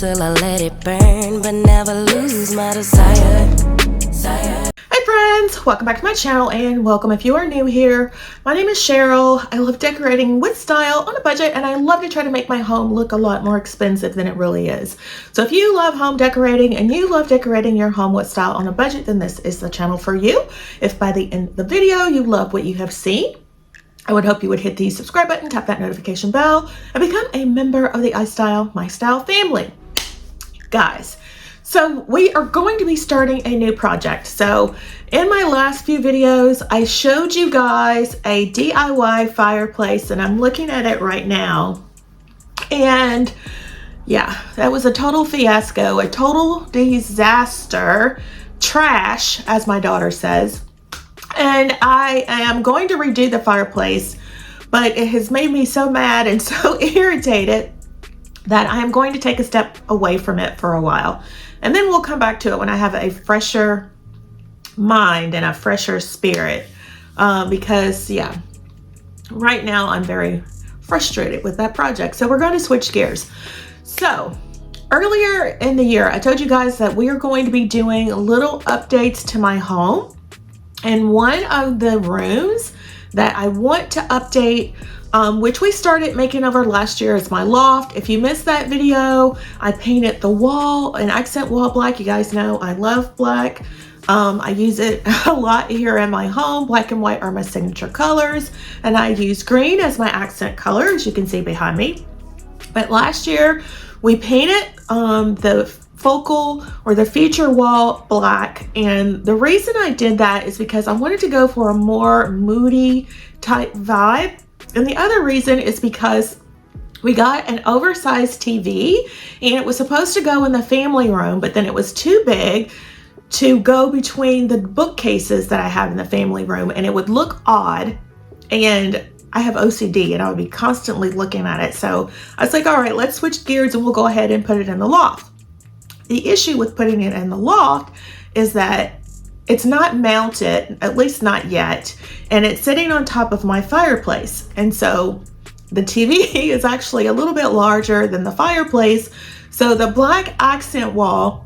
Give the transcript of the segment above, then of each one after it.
till I let it burn, but never lose my desire. Hey friends, welcome back to my channel and welcome if you are new here. My name is Cheryl. I love decorating with style on a budget, and I love to try to make my home look a lot more expensive than it really is. So if you love home decorating and you love decorating your home with style on a budget, then this is the channel for you. If by the end of the video you love what you have seen, I would hope you would hit the subscribe button, tap that notification bell, and become a member of the iStylEMYSTYLE family. Guys, so we are going to be starting a new project. So in my last few videos, I showed you guys a DIY fireplace, and I'm looking at it right now. And yeah, that was a total fiasco, a total disaster, trash, as my daughter says. And I am going to redo the fireplace, but it has made me so mad and so irritated that I am going to take a step away from it for a while. And then we'll come back to it when I have a fresher mind and a fresher spirit. Because yeah, right now I'm very frustrated with that project. So we're going to switch gears. So earlier in the year, I told you guys that we are going to be doing little updates to my home. And one of the rooms that I want to update, which we started making over last year, is my loft. If you missed that video, I painted the wall an accent wall black. You guys know I love black. I use it a lot here in my home. Black and white are my signature colors, and I use green as my accent color, as you can see behind me. But last year we painted the focal or the feature wall black, and the reason I did that is because I wanted to go for a more moody type vibe, and the other reason is because we got an oversized TV and it was supposed to go in the family room, but then it was too big to go between the bookcases that I have in the family room, and it would look odd, and I have OCD and I would be constantly looking at it. So I was like, all right, let's switch gears and we'll go ahead and put it in the loft. The issue with putting it in the loft is that it's not mounted, at least not yet, and it's sitting on top of my fireplace. And so the TV is actually a little bit larger than the fireplace. So the black accent wall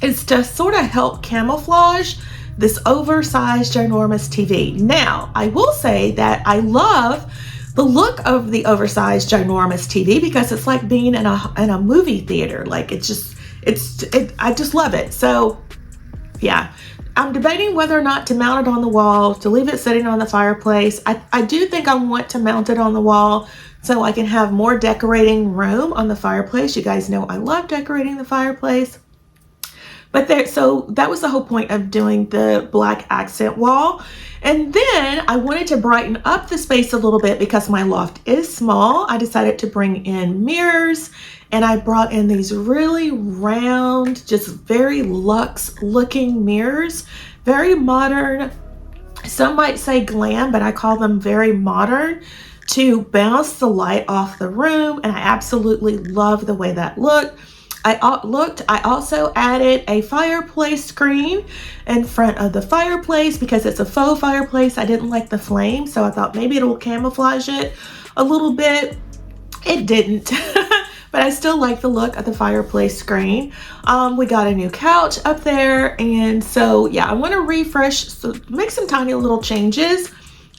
is to sort of help camouflage this oversized, ginormous TV. Now, I will say that I love the look of the oversized, ginormous TV because it's like being in a movie theater. Like I just love it. So yeah, I'm debating whether or not to mount it on the wall, to leave it sitting on the fireplace. I do think I want to mount it on the wall so I can have more decorating room on the fireplace. You guys know I love decorating the fireplace. But so that was the whole point of doing the black accent wall. And then I wanted to brighten up the space a little bit because my loft is small. I decided to bring in mirrors, and I brought in these really round, just very luxe looking mirrors, very modern. Some might say glam, but I call them very modern, to bounce the light off the room. And I absolutely love the way that looked. I also added a fireplace screen in front of the fireplace because it's a faux fireplace. I didn't like the flame, so I thought maybe it'll camouflage it a little bit. It didn't, but I still like the look of the fireplace screen. We got a new couch up there, and so yeah, I want to refresh, so make some tiny little changes.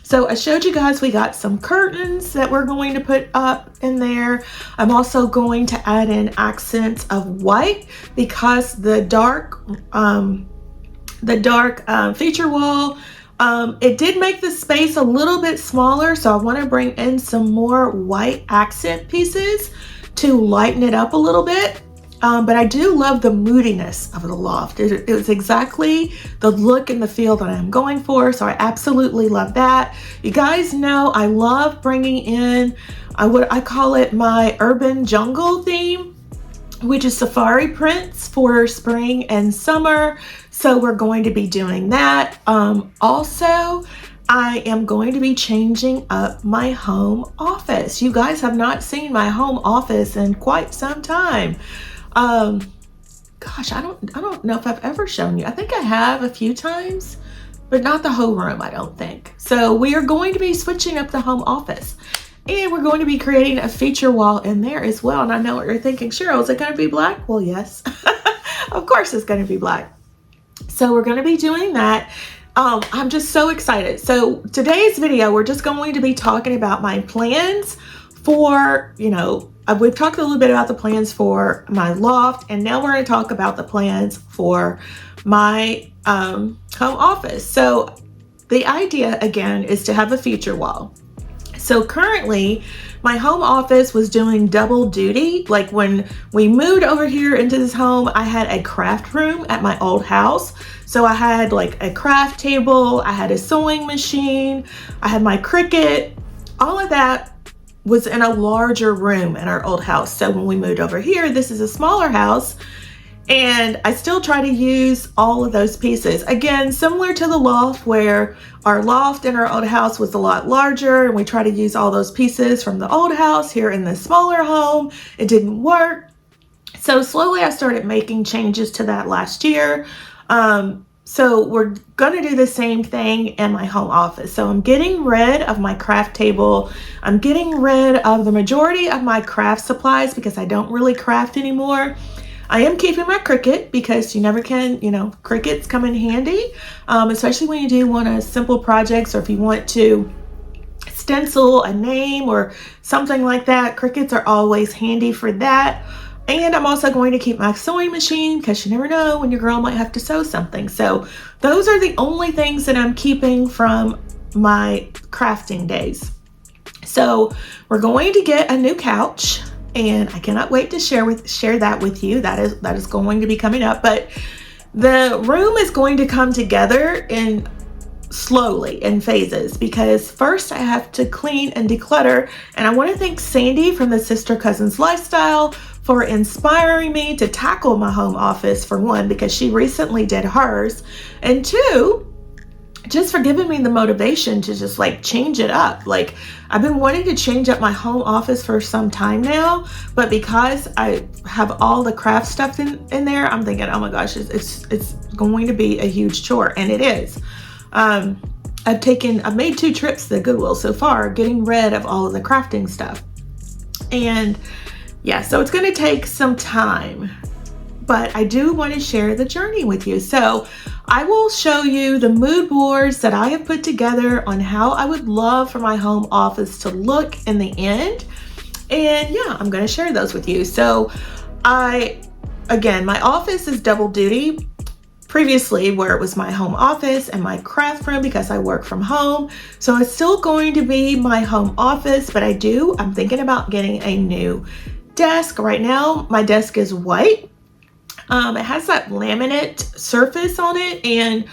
So I showed you guys we got some curtains that we're going to put up in there. I'm also going to add in accents of white because the dark feature wall, it did make the space a little bit smaller. So I want to bring in some more white accent pieces to lighten it up a little bit. But I do love the moodiness of the loft. It was exactly the look and the feel that I'm going for. So I absolutely love that. You guys know I love bringing in what I call it my urban jungle theme, which is safari prints for spring and summer. So we're going to be doing that. Also, I am going to be changing up my home office. You guys have not seen my home office in quite some time. Gosh, I don't know if I've ever shown you. I think I have a few times, but not the whole room, I don't think. So we are going to be switching up the home office. And we're going to be creating a feature wall in there as well. And I know what you're thinking, Cheryl, is it going to be black? Well, yes, of course it's going to be black. So we're going to be doing that. I'm just so excited. So today's video, we're just going to be talking about my plans for, we've talked a little bit about the plans for my loft, and now we're going to talk about the plans for my home office. So the idea, again, is to have a feature wall. So currently, my home office was doing double duty. Like when we moved over here into this home, I had a craft room at my old house. So I had like a craft table, I had a sewing machine, I had my Cricut. All of that was in a larger room in our old house. So when we moved over here, this is a smaller house. And I still try to use all of those pieces. Again, similar to the loft, where our loft in our old house was a lot larger, and we try to use all those pieces from the old house here in the smaller home. It didn't work. So slowly I started making changes to that last year. So we're going to do the same thing in my home office. So I'm getting rid of my craft table. I'm getting rid of the majority of my craft supplies because I don't really craft anymore. I am keeping my Cricut because you never can, Cricuts come in handy, especially when you do want to simple projects, or if you want to stencil a name or something like that. Cricuts are always handy for that. And I'm also going to keep my sewing machine because you never know when your girl might have to sew something. So those are the only things that I'm keeping from my crafting days. So we're going to get a new couch. And I cannot wait to share that with you. That is going to be coming up. But the room is going to come together slowly in phases, because first I have to clean and declutter. And I want to thank Sandy from the Sister Cousins Lifestyle for inspiring me to tackle my home office, for one, because she recently did hers, and two, just for giving me the motivation to just change it up. I've been wanting to change up my home office for some time now, but because I have all the craft stuff in there, I'm thinking, oh my gosh, it's going to be a huge chore, and it is. I've made 2 trips to Goodwill so far, getting rid of all of the crafting stuff. And yeah, so it's going to take some time, but I do want to share the journey with you. So I will show you the mood boards that I have put together on how I would love for my home office to look in the end. And yeah, I'm going to share those with you. So again, my office is double duty. Previously, where it was my home office and my craft room, because I work from home. So it's still going to be my home office, but I'm thinking about getting a new desk. Right now, my desk is white. It has that laminate surface on it, and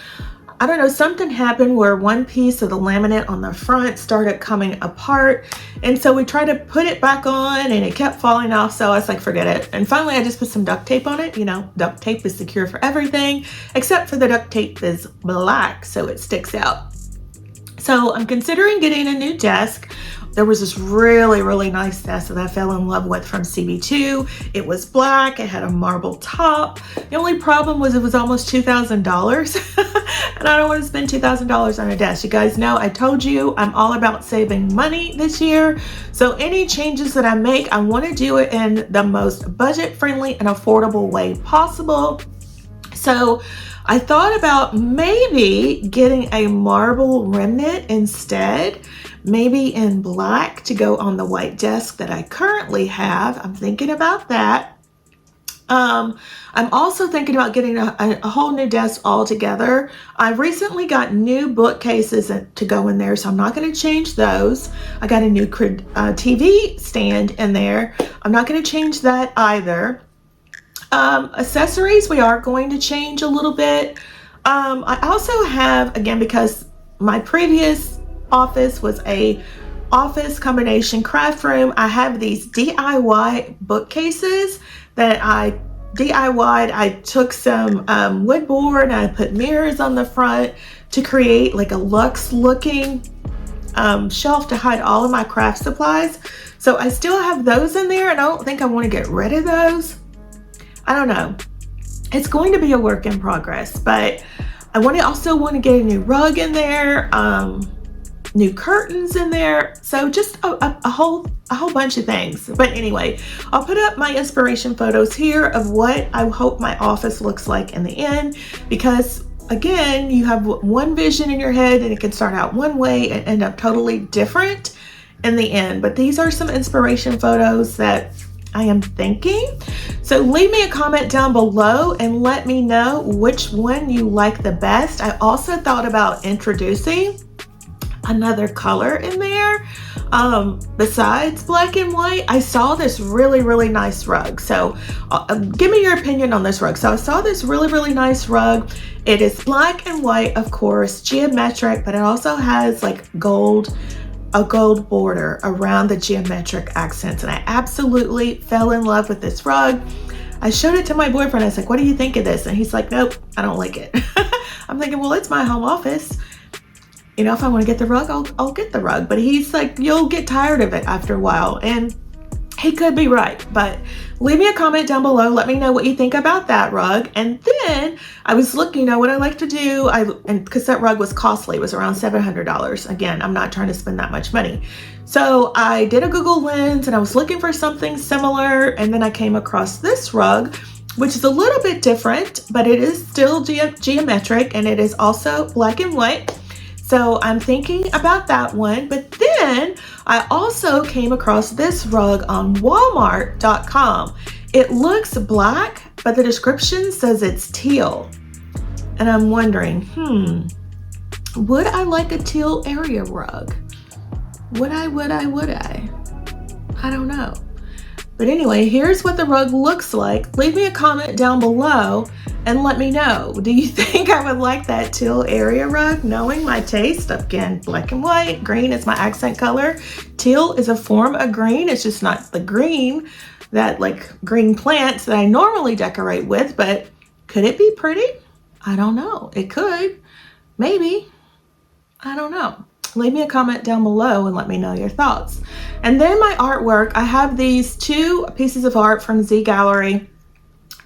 I don't know, something happened where one piece of the laminate on the front started coming apart, and so we tried to put it back on and it kept falling off, so I was like, forget it. And finally I just put some duct tape on it. Duct tape is secure for everything, except for the duct tape is black, so it sticks out. So I'm considering getting a new desk. There was this really, really nice desk that I fell in love with from CB2. It was black, it had a marble top. The only problem was it was almost $2,000. And I don't want to spend $2,000 on a desk. You guys know, I told you I'm all about saving money this year. So any changes that I make, I want to do it in the most budget-friendly and affordable way possible. So I thought about maybe getting a marble remnant instead, maybe in black to go on the white desk that I currently have. I'm thinking about that. I'm also thinking about getting a whole new desk altogether. I recently got new bookcases to go in there, so I'm not going to change those. I got a new TV stand in there. I'm not going to change that either. Accessories, we are going to change a little bit. I also have, again, because my previous office was a office combination craft room, I have these DIY bookcases that I DIY'd. I took some wood board and I put mirrors on the front to create like a luxe looking shelf to hide all of my craft supplies. So I still have those in there, and I don't think I want to get rid of those. I don't know. It's going to be a work in progress, but I also want to get a new rug in there. new curtains in there. So just a whole bunch of things. But anyway, I'll put up my inspiration photos here of what I hope my office looks like in the end, because again, you have one vision in your head and it can start out one way and end up totally different in the end. But these are some inspiration photos that I am thinking. So leave me a comment down below and let me know which one you like the best. I also thought about introducing another color in there besides black and white. I saw this really nice rug. So give me your opinion on this rug. So I saw this really nice rug. It is black and white, of course, geometric, but it also has like a gold border around the geometric accents. And I absolutely fell in love with this rug. I showed it to my boyfriend. I was like, what do you think of this? And he's like, nope, I don't like it. I'm thinking, well, it's my home office. You know, if I want to get the rug, I'll get the rug. But he's like, you'll get tired of it after a while. And he could be right. But leave me a comment down below. Let me know what you think about that rug. And then I was looking, you know, what I like to do, and because that rug was costly, it was around $700. Again, I'm not trying to spend that much money. So I did a Google Lens and I was looking for something similar. And then I came across this rug, which is a little bit different, but it is still geometric, and it is also black and white. So I'm thinking about that one. But then I also came across this rug on Walmart.com. It looks black, but the description says it's teal. And I'm wondering, would I like a teal area rug? Would I? I don't know. But anyway, here's what the rug looks like. Leave me a comment down below and let me know. Do you think I would like that teal area rug? Knowing my taste, again, black and white, green is my accent color. Teal is a form of green. It's just not the green, that like green plants that I normally decorate with, but could it be pretty? I don't know. It could, maybe, I don't know. Leave me a comment down below and let me know your thoughts. And then my artwork, I have these two pieces of art from Z Gallery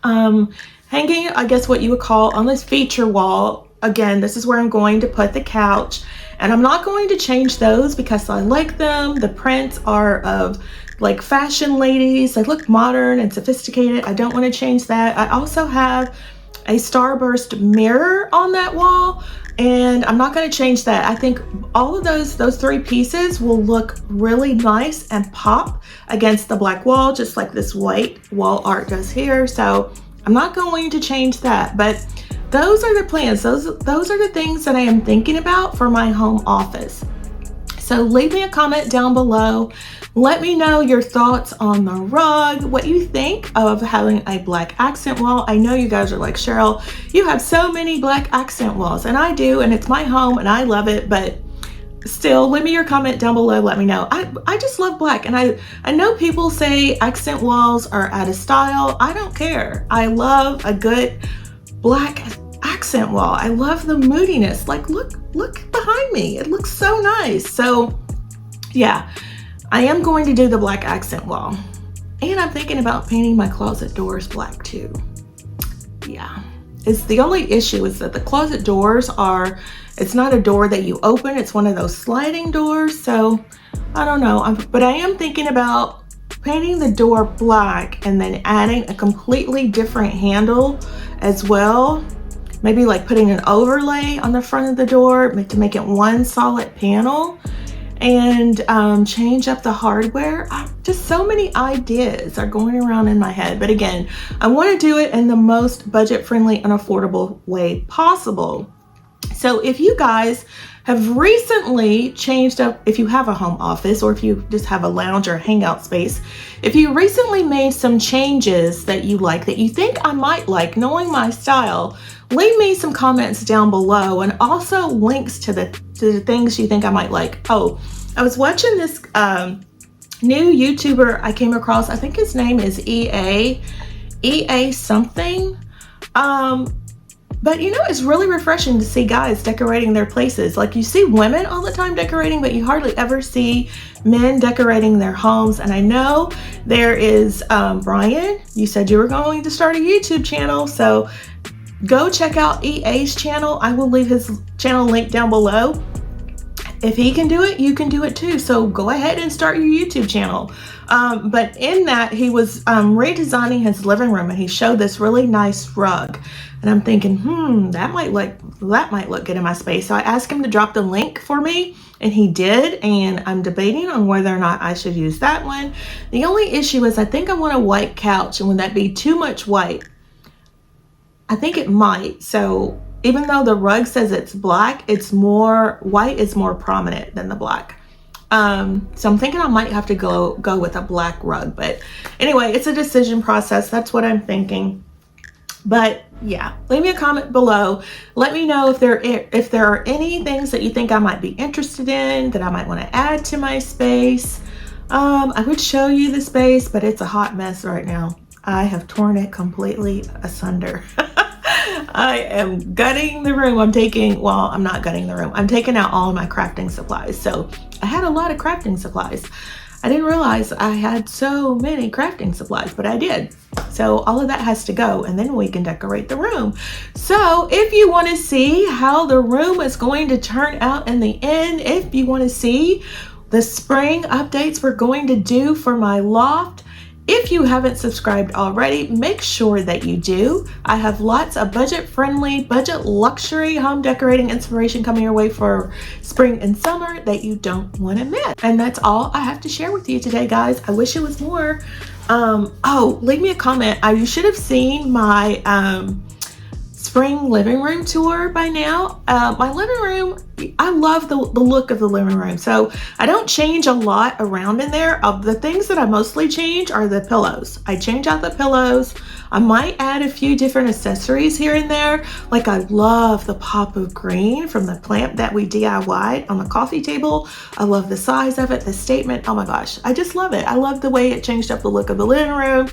hanging, I guess what you would call, on this feature wall. Again, this is where I'm going to put the couch, and I'm not going to change those because I like them. The prints are of like fashion ladies. They look modern and sophisticated. I don't want to change that. I also have a starburst mirror on that wall, and I'm not going to change that. I think all of those three pieces will look really nice and pop against the black wall, just like this white wall art does here. So I'm not going to change that, but those are the plans. Those are the things that I am thinking about for my home office. So leave me a comment down below. Let me know your thoughts on the rug, what you think of having a black accent wall. I know you guys are like, Cheryl, you have so many black accent walls, and I do, and it's my home and I love it, but still, leave me your comment down below. Let me know. I just love black, and I know people say accent walls are out of style. I don't care. I love a good black accent wall. I love the moodiness. Like, look behind me. It looks so nice. So yeah, I am going to do the black accent wall, and I'm thinking about painting my closet doors black too. Yeah, it's the only issue is that the closet doors are, it's not a door that you open. It's one of those sliding doors. So I don't know, but I am thinking about painting the door black and then adding a completely different handle as well. Maybe like putting an overlay on the front of the door to make it one solid panel, and change up the hardware. Just so many ideas are going around in my head. But again, I want to do it in the most budget-friendly and affordable way possible. So if you guys have recently changed up, if you have a home office or if you just have a lounge or hangout space, if you recently made some changes that you like, that you think I might like, knowing my style, leave me some comments down below, and also links to the things you think I might like. Oh, I was watching this new YouTuber I came across. I think his name is EA something. But you know, it's really refreshing to see guys decorating their places. Like, you see women all the time decorating, but you hardly ever see men decorating their homes. And I know there is Brian, you said you were going to start a YouTube channel, so go check out EA's channel. I will leave his channel link down below. if he can do it, you can do it too. So go ahead and start your YouTube channel. But in that, he was redesigning his living room, and he showed this really nice rug. And I'm thinking, that might look good in my space. So I asked him to drop the link for me, and he did. And I'm debating on whether or not I should use that one. The only issue is I think I want a white couch, and would that be too much white? I think it might. So even though the rug says it's black, white is more prominent than the black. So I'm thinking I might have to go with a black rug. But anyway, it's a decision process. That's what I'm thinking. But yeah, leave me a comment below. Let me know if there are any things that you think I might be interested in, that I might want to add to my space. I would show you the space, but it's a hot mess right now. I have torn it completely asunder. I am gutting the room. I'm not gutting the room. I'm taking out all of my crafting supplies. So I had a lot of crafting supplies. I didn't realize I had so many crafting supplies, but I did. So all of that has to go, and then we can decorate the room. So if you want to see how the room is going to turn out in the end, if you want to see the spring updates we're going to do for my loft, if you haven't subscribed already, make sure that you do. I have lots of budget-friendly, budget luxury home decorating inspiration coming your way for spring and summer that you don't want to miss. And that's all I have to share with you today, guys. I wish it was more. Oh, leave me a comment. You should have seen my spring living room tour by now. My living room, I love the look of the living room. So I don't change a lot around in there. The things that I mostly change are the pillows. I change out the pillows. I might add a few different accessories here and there. Like I love the pop of green from the plant that we DIY'd on the coffee table. I love the size of it, the statement. Oh my gosh, I just love it. I love the way it changed up the look of the living room.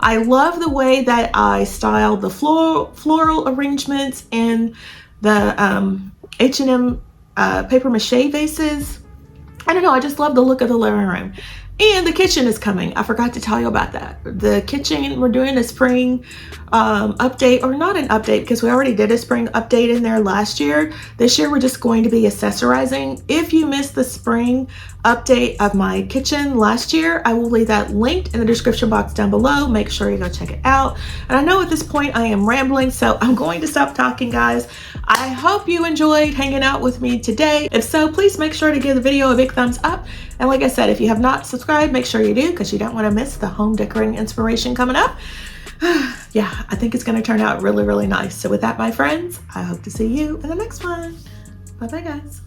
I love the way that I styled the floral arrangements in the H&M paper mache vases. I don't know, I just love the look of the living room. And the kitchen is coming. I forgot to tell you about that. The kitchen, we're doing a spring update, or not an update because we already did a spring update in there last year. This year we're just going to be accessorizing. If you missed the spring update of my kitchen last year, I will leave that linked in the description box down below. Make sure you go check it out. And I know at this point I am rambling, so I'm going to stop talking, guys. I hope you enjoyed hanging out with me today. If so, please make sure to give the video a big thumbs up. And like I said, if you have not subscribed, make sure you do, because you don't want to miss the home decorating inspiration coming up. Yeah, I think it's going to turn out really, really nice. So with that, my friends, I hope to see you in the next one. Bye-bye, guys.